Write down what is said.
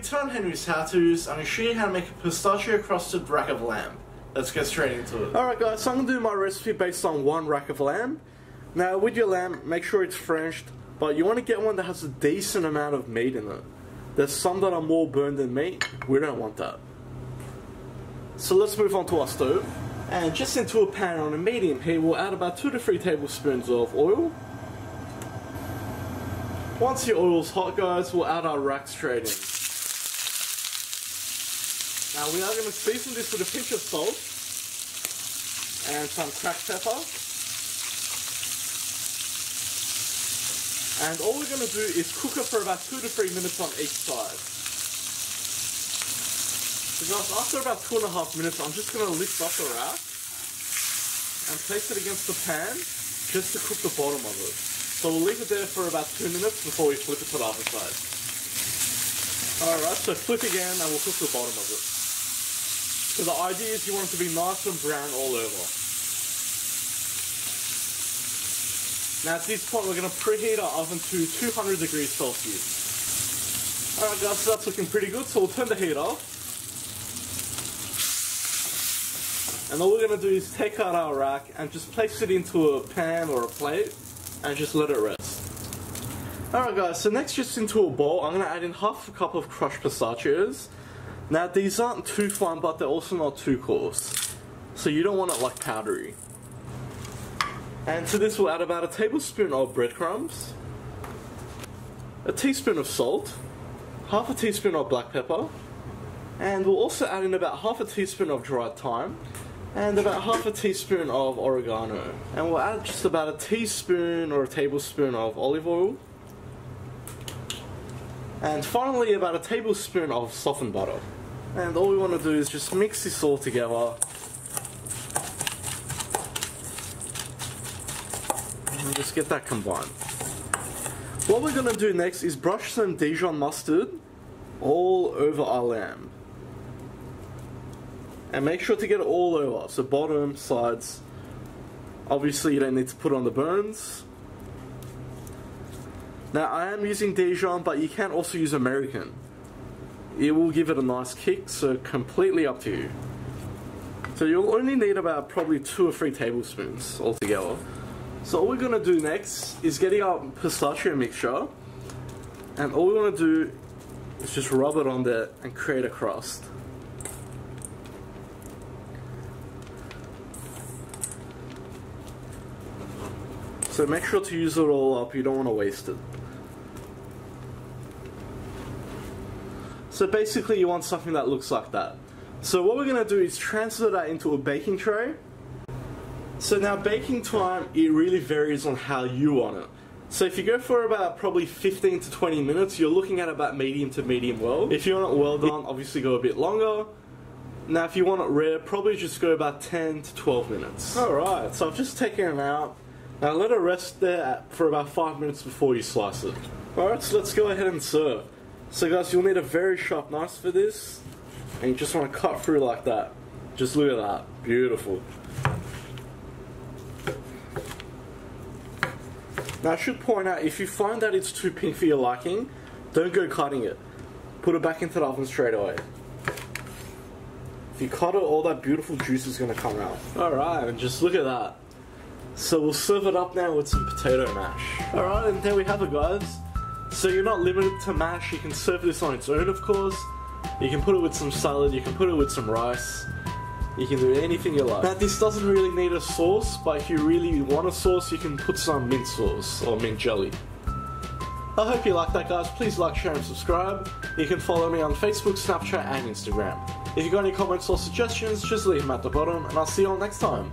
today on Henry's How-Tos, I'm going to show you how to make a pistachio crusted rack of lamb. Let's get straight into it. Alright guys, so I'm going to do my recipe based on one rack of lamb. Now with your lamb, make sure it's Frenched, but you want to get one that has a decent amount of meat in it. There's some that are more burned than meat, we don't want that. So let's move on to our stove. And just into a pan on a medium heat, we'll add about 2 to 3 tablespoons of oil. Once your oil's hot guys, we'll add our rack straight in. Now we are going to season this with a pinch of salt and some cracked pepper. And all we're going to do is cook it for about 2 to 3 minutes on each side. So guys, after about 2.5 minutes, I'm just going to lift up the rack and place it against the pan just to cook the bottom of it. So we'll leave it there for about 2 minutes before we flip it to the other side. Alright, so flip again and we'll cook the bottom of it. So the idea is you want it to be nice and brown all over. Now at this point we're going to preheat our oven to 200 degrees Celsius. Alright guys, so that's looking pretty good, so we'll turn the heat off. And all we're going to do is take out our rack and just place it into a pan or a plate and just let it rest. Alright guys, so next just into a bowl I'm going to add in half a cup of crushed pistachios. Now these aren't too fine, but they're also not too coarse, so you don't want it like powdery. And to this we'll add about a tablespoon of breadcrumbs, a teaspoon of salt, half a teaspoon of black pepper, and we'll also add in about half a teaspoon of dried thyme, and about half a teaspoon of oregano. And we'll add just about a teaspoon or a tablespoon of olive oil. And finally about a tablespoon of softened butter. And all we want to do is just mix this all together. And just get that combined. What we're going to do next is brush some Dijon mustard all over our lamb. And make sure to get it all over, so bottom, sides. Obviously you don't need to put on the bones. Now I am using Dijon, but you can also use American. It will give it a nice kick, so completely up to you. So you'll only need about probably 2 or 3 tablespoons altogether. So all we're going to do next is getting our pistachio mixture. And all we want to do is just rub it on there and create a crust. So make sure to use it all up, you don't want to waste it. So basically you want something that looks like that. So what we're going to do is transfer that into a baking tray. So now baking time, it really varies on how you want it. So if you go for about probably 15 to 20 minutes, you're looking at about medium to medium well. If you want it well done, obviously go a bit longer. Now if you want it rare, probably just go about 10 to 12 minutes. Alright, so I've just taken it out. Now let it rest there for about 5 minutes before you slice it. Alright, so let's go ahead and serve. So guys, you'll need a very sharp knife for this. And you just want to cut through like that. Just look at that. Beautiful. Now I should point out, if you find that it's too pink for your liking, don't go cutting it. Put it back into the oven straight away. If you cut it, all that beautiful juice is going to come out. Alright, and just look at that. So we'll serve it up now with some potato mash. Alright, and there we have it guys. So you're not limited to mash, you can serve this on its own of course. You can put it with some salad, you can put it with some rice. You can do anything you like. Now this doesn't really need a sauce, but if you really want a sauce, you can put some mint sauce or mint jelly. I hope you like that guys, please like, share and subscribe. You can follow me on Facebook, Snapchat and Instagram. If you got any comments or suggestions, just leave them at the bottom and I'll see you all next time.